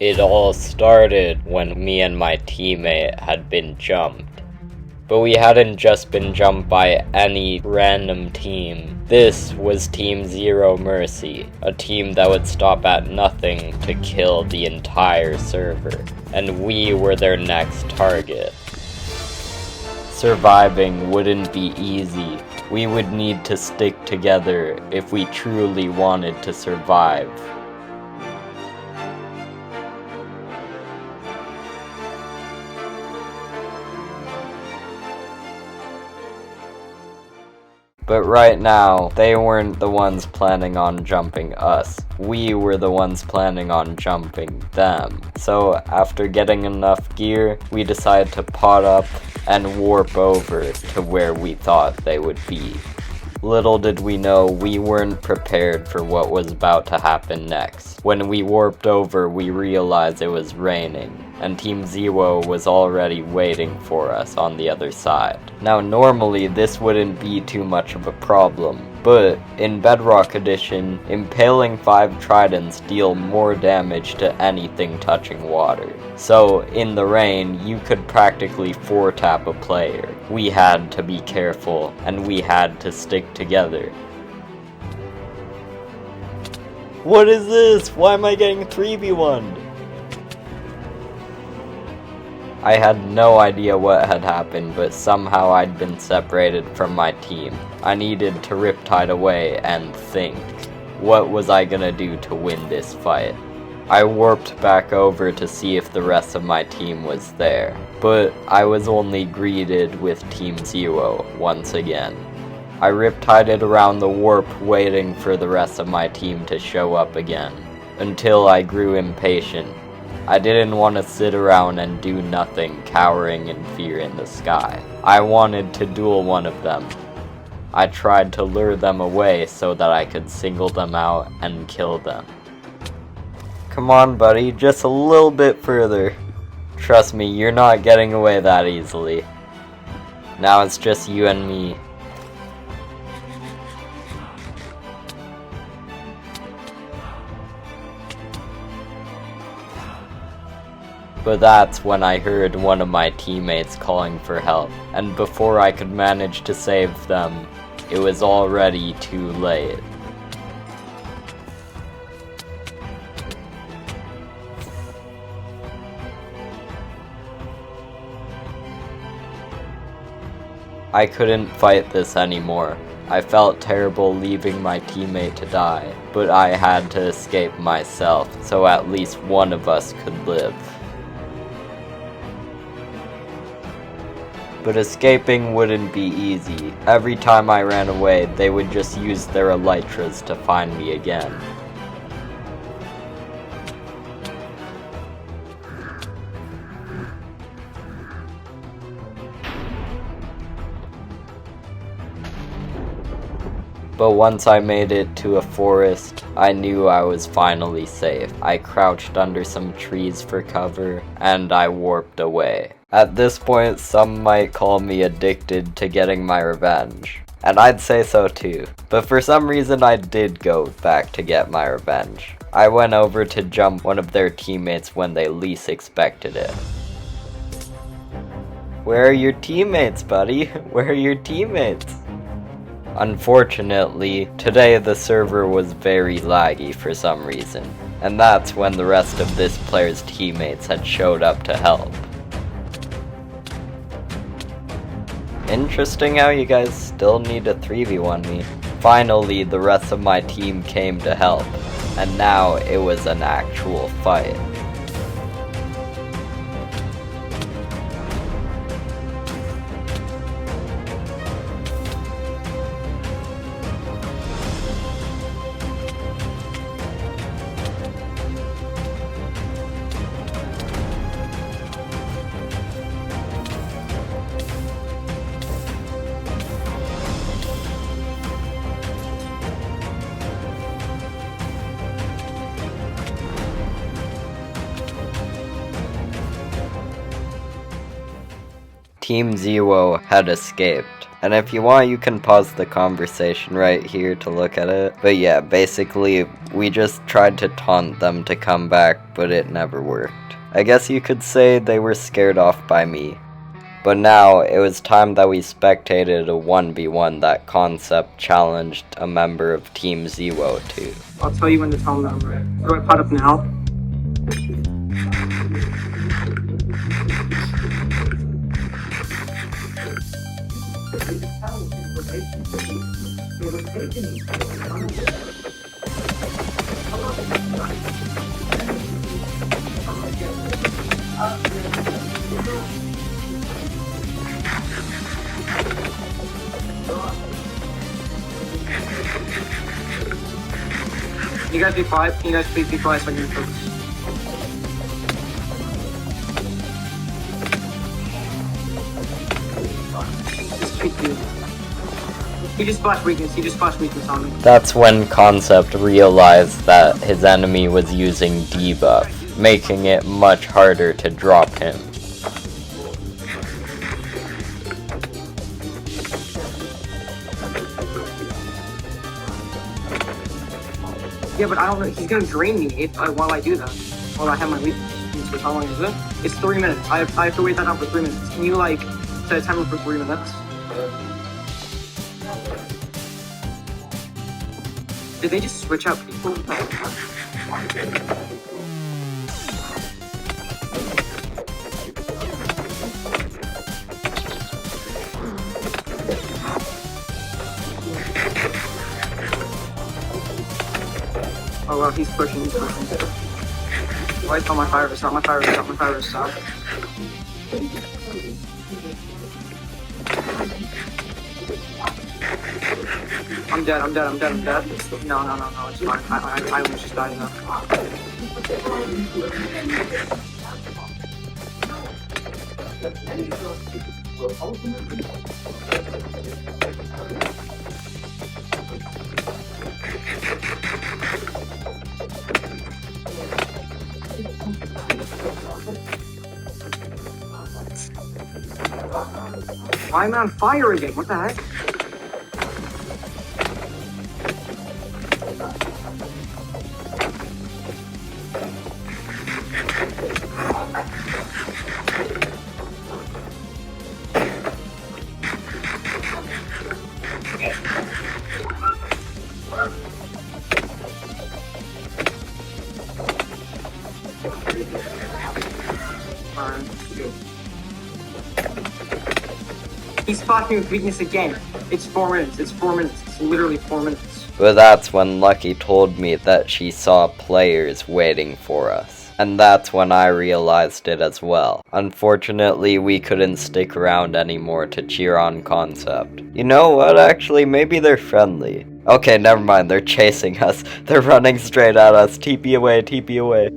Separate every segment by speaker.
Speaker 1: It all started when me and my teammate had been jumped. But we hadn't just been jumped by any random team. This was Team Zewo Mercy, a team that would stop at nothing to kill the entire server, and we were their next target. Surviving wouldn't be easy. We would need to stick together if we truly wanted to survive. But right now, they weren't the ones planning on jumping us. We were the ones planning on jumping them. So after getting enough gear, we decided to pot up and warp over to where we thought they would be. Little did we know we weren't prepared for what was about to happen next. When we warped over, we realized it was raining, and Team Zewo was already waiting for us on the other side. Now normally this wouldn't be too much of a problem, but in Bedrock Edition, impaling 5 tridents deal more damage to anything touching water. So in the rain, you could practically 4-tap a player. We had to be careful, and we had to stick together. What is this? Why am I getting 3v1'd? I had no idea what had happened, but somehow I'd been separated from my team. I needed to riptide away and think. What was I gonna do to win this fight? I warped back over to see if the rest of my team was there, but I was only greeted with Team Zewo once again. I riptided around the warp waiting for the rest of my team to show up again, until I grew impatient. I didn't want to sit around and do nothing, cowering in fear in the sky. I wanted to duel one of them. I tried to lure them away so that I could single them out and kill them. Come on, buddy, just a little bit further. Trust me, you're not getting away that easily. Now it's just you and me. But that's when I heard one of my teammates calling for help, and before I could manage to save them, it was already too late. I couldn't fight this anymore. I felt terrible leaving my teammate to die, but I had to escape myself, so at least one of us could live. But escaping wouldn't be easy. Every time I ran away, they would just use their elytras to find me again. But once I made it to a forest, I knew I was finally safe. I crouched under some trees for cover, and I warped away. At this point, some might call me addicted to getting my revenge. And I'd say so too. But for some reason I did go back to get my revenge. I went over to jump one of their teammates when they least expected it. Where are your teammates, buddy? Where are your teammates? Unfortunately, today the server was very laggy for some reason, and that's when the rest of this player's teammates had showed up to help. Interesting how you guys still need to 3v1 me. Finally, the rest of my team came to help, and now it was an actual fight. Team Zewo had escaped, And if you want, you can pause the conversation right here to look at it. But yeah, basically, we just tried to taunt them to come back, but it never worked. I guess you could say they were scared off by me. But now, it was time that we spectated a 1v1 that Concept challenged a member of Team Zewo to.
Speaker 2: I'll tell you when to tell them. Do I pot up now? Can you guys be quiet? Can you guys please be quiet so I can focus? Just treat you. He just flashed weakness. He just flashed weakness on me.
Speaker 1: That's when Concept realized that his enemy was using debuff, making it much harder to drop him.
Speaker 2: Yeah, but I don't know. He's gonna drain me while I do that. While I have my weakness. How long is it? It's 3 minutes. I have to wait that out for 3 minutes. Can you like set a timer for 3 minutes? Did they just switch out people? Oh well, he's pushing. Why is my fire stop? My fire stop. My fire stop. I'm dead. No, it's fine. I almost just died enough. Why am I on fire again? What the heck? He's fucking with weakness again. It's 4 minutes. It's literally 4 minutes.
Speaker 1: But that's when Lucky told me that she saw players waiting for us. And that's when I realized it as well. Unfortunately, we couldn't stick around anymore to cheer on Concept. You know what, actually, maybe they're friendly. Okay, never mind, they're chasing us. They're running straight at us. TP away, TP away.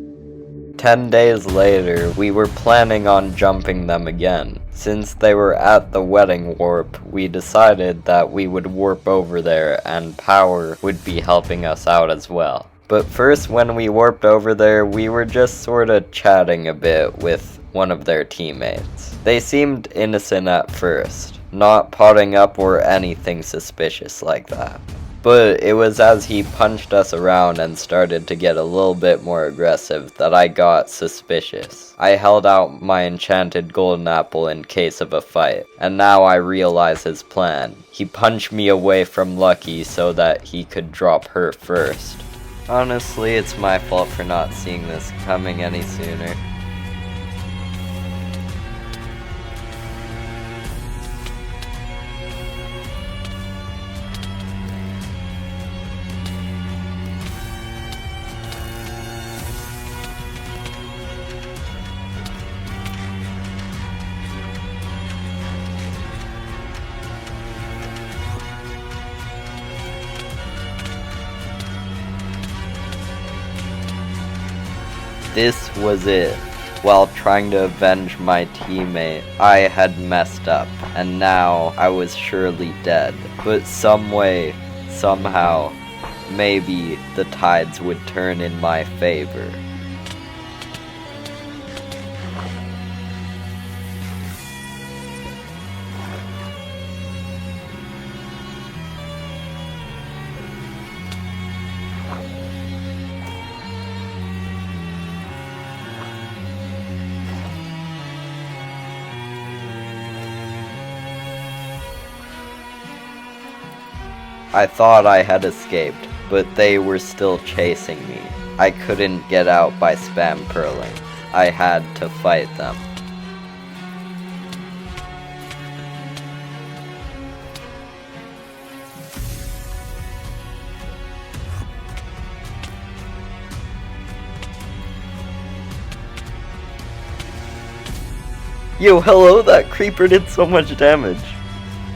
Speaker 1: 10 days later, we were planning on jumping them again. Since they were at the wedding warp, we decided that we would warp over there and Power would be helping us out as well. But first, when we warped over there, we were just sorta chatting a bit with one of their teammates. They seemed innocent at first, not potting up or anything suspicious like that. But it was as he punched us around and started to get a little bit more aggressive that I got suspicious. I held out my enchanted golden apple in case of a fight, and now I realize his plan. He punched me away from Lucky so that he could drop her first. Honestly, it's my fault for not seeing this coming any sooner. This was it. While trying to avenge my teammate, I had messed up, and now I was surely dead. But some way, somehow, maybe the tides would turn in my favor. I thought I had escaped, but they were still chasing me. I couldn't get out by spam pearling. I had to fight them. Yo, hello, that creeper did so much damage.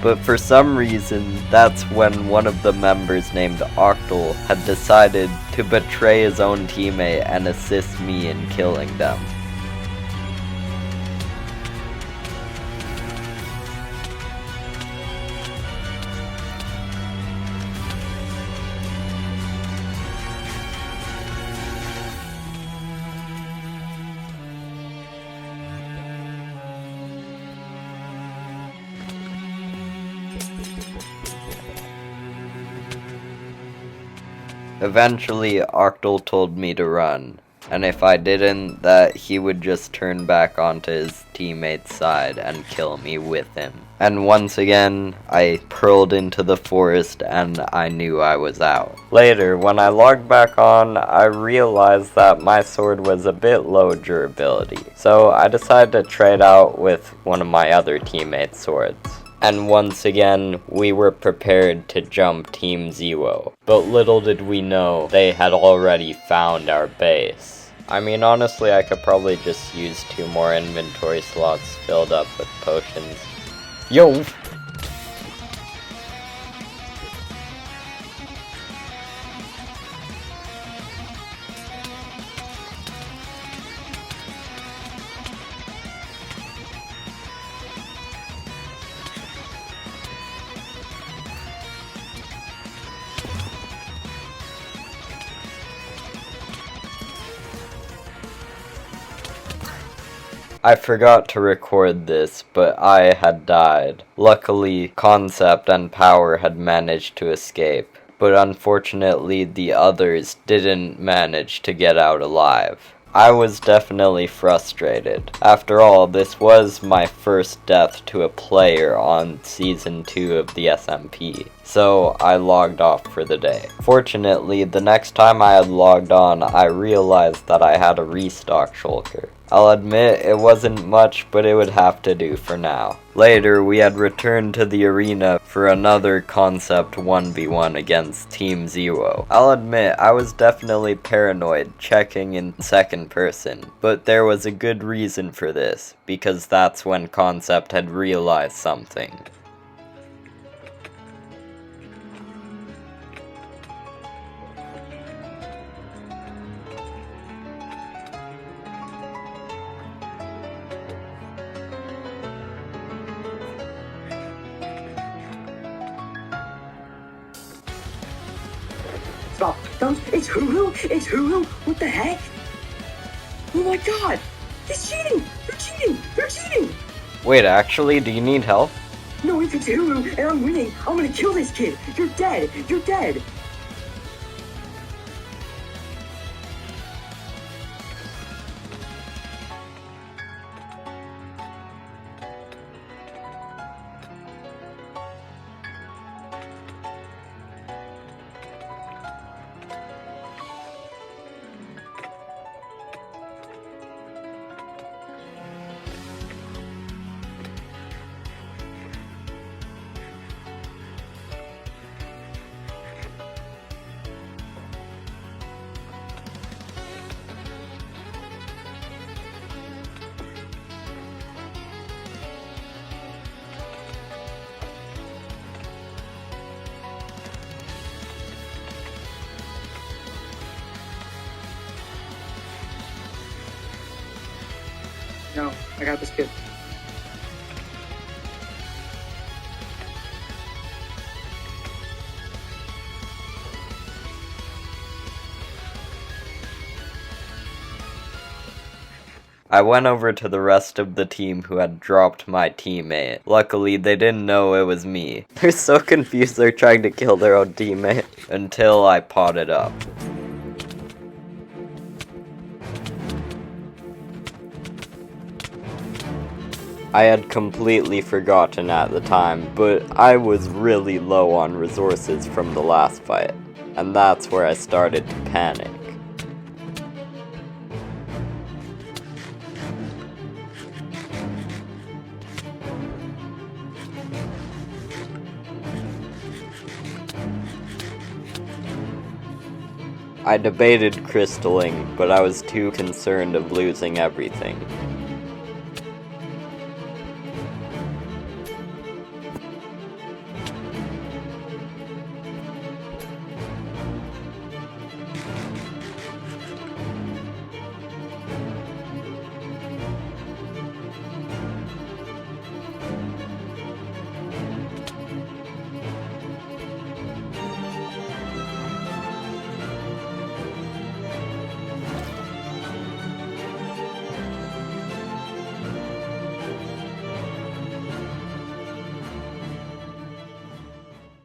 Speaker 1: But for some reason, that's when one of the members named Octal had decided to betray his own teammate and assist me in killing them. Eventually, Octal told me to run, and if I didn't, that he would just turn back onto his teammate's side and kill me with him. And once again, I pearled into the forest and I knew I was out. Later, when I logged back on, I realized that my sword was a bit low durability, so I decided to trade out with one of my other teammates' swords. And once again, we were prepared to jump Team Zewo. But little did we know, they had already found our base. I mean, honestly, I could probably just use 2 more inventory slots filled up with potions. Yo! I forgot to record this, but I had died. Luckily, Concept and Power had managed to escape, but unfortunately the others didn't manage to get out alive. I was definitely frustrated. After all, this was my first death to a player on Season 2 of the SMP, so I logged off for the day. Fortunately, the next time I had logged on, I realized that I had a restock shulker. I'll admit it wasn't much, but it would have to do for now. Later, we had returned to the arena for another Concept 1v1 against Team Zewo. I'll admit, I was definitely paranoid checking in second person, but there was a good reason for this, because that's when Concept had realized something.
Speaker 2: Stop. Don't. It's Hulu. It's Hulu. What the heck? Oh my god. He's cheating. They're cheating. They're cheating.
Speaker 1: Wait, actually, do you need help?
Speaker 2: No, if it's Hulu and I'm winning, I'm gonna kill this kid. You're dead. You're dead. No, I got this kid.
Speaker 1: I went over to the rest of the team who had dropped my teammate. Luckily, they didn't know it was me. They're so confused they're trying to kill their own teammate. Until I potted up. I had completely forgotten at the time, but I was really low on resources from the last fight, and that's where I started to panic. I debated crystalling, but I was too concerned of losing everything.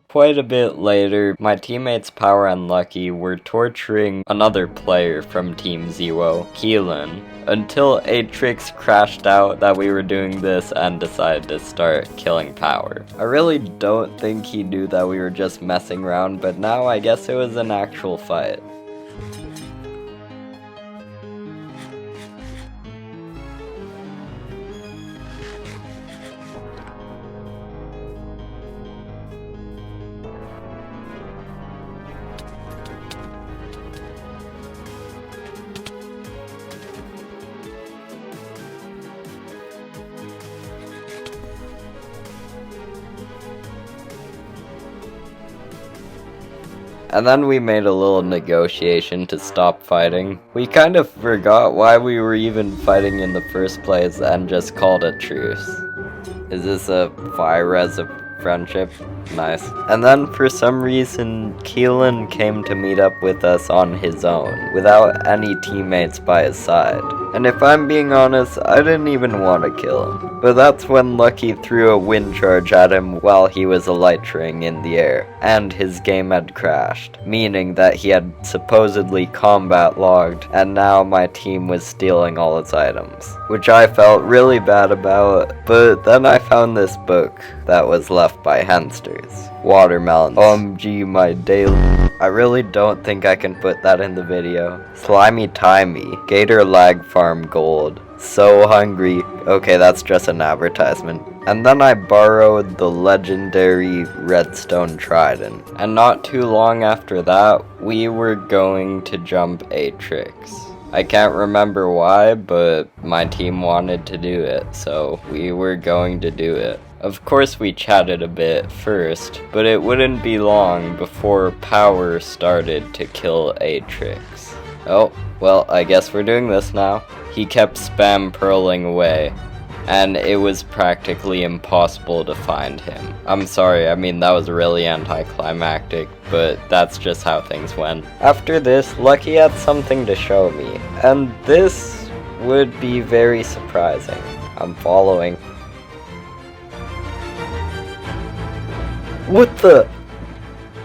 Speaker 1: Quite a bit later, my teammates Power and Lucky were torturing another player from Team Zewo, Keelan, until Atrix crashed out that we were doing this and decided to start killing Power. I really don't think he knew that we were just messing around, but now I guess it was an actual fight. And then we made a little negotiation to stop fighting. We kind of forgot why we were even fighting in the first place and just called a truce. Is this a fire res of friendship? Nice. And then for some reason, Keelan came to meet up with us on his own, without any teammates by his side. And if I'm being honest, I didn't even want to kill him. But that's when Lucky threw a wind charge at him while he was elytring in the air, and his game had crashed, meaning that he had supposedly combat logged, and now my team was stealing all his items, which I felt really bad about. But then I found this book that was left by Hensters. Watermelons. OMG, my daily. I really don't think I can put that in the video. Slimy Timey. Gator Lag Farm Gold. So hungry. Okay, that's just an advertisement. And then I borrowed the legendary Redstone Trident. And not too long after that, we were going to jump Atrix. I can't remember why, but my team wanted to do it, so we were going to do it. Of course we chatted a bit first, but it wouldn't be long before Power started to kill Atrix. Oh, well, I guess we're doing this now. He kept spam pearling away, and it was practically impossible to find him. I'm sorry, I mean that was really anticlimactic, but that's just how things went. After this, Lucky had something to show me, and this would be very surprising. I'm following. What the?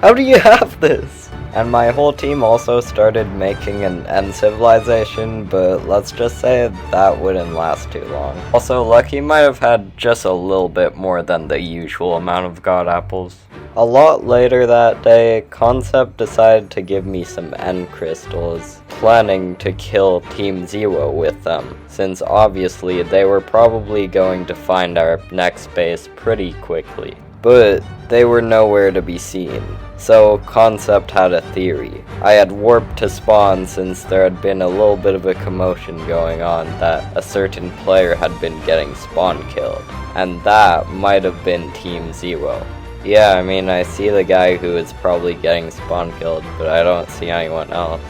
Speaker 1: How do you have this? And my whole team also started making an end civilization, but let's just say that wouldn't last too long. Also, Lucky might have had just a little bit more than the usual amount of god apples. A lot later that day, Concept decided to give me some end crystals, planning to kill Team Zewo with them, since obviously they were probably going to find our next base pretty quickly. But they were nowhere to be seen, so Concept had a theory. I had warped to spawn since there had been a little bit of a commotion going on that a certain player had been getting spawn killed, and that might have been Team Zewo. Yeah, I mean, I see the guy who is probably getting spawn killed, but I don't see anyone else.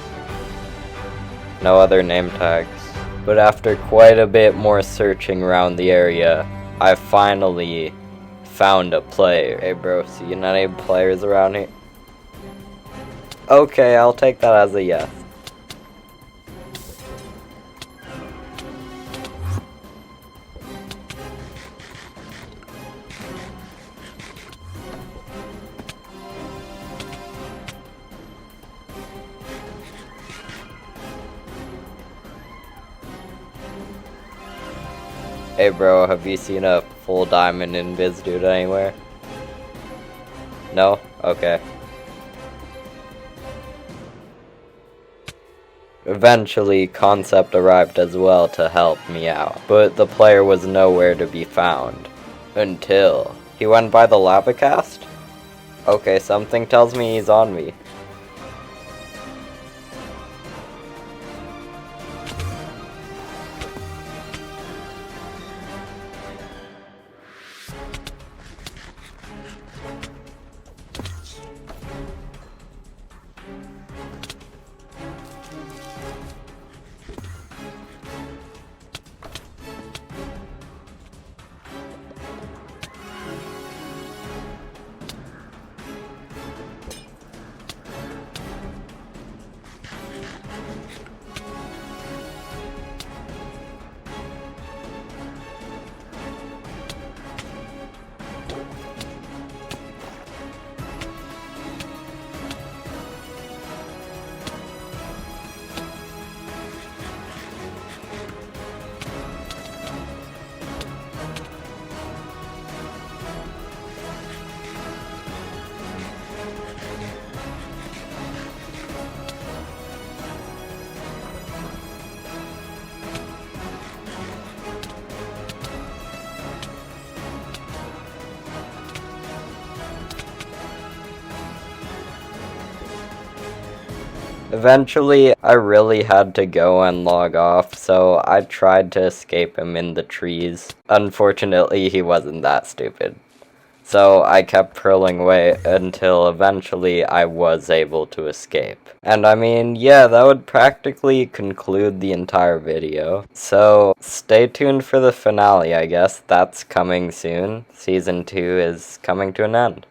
Speaker 1: No other name tags. But after quite a bit more searching around the area, I finally found a player. Hey bro, seeing any players around here? Okay, I'll take that as a yes. Hey bro, have you seen a full diamond invis dude anywhere? No? Okay. Eventually, Concept arrived as well to help me out, but the player was nowhere to be found. Until he went by the lava cast? Okay, something tells me he's on me. Eventually, I really had to go and log off, so I tried to escape him in the trees. Unfortunately, he wasn't that stupid. So I kept purling away until eventually I was able to escape. And I mean, yeah, that would practically conclude the entire video. So stay tuned for the finale, I guess. That's coming soon. Season 2 is coming to an end.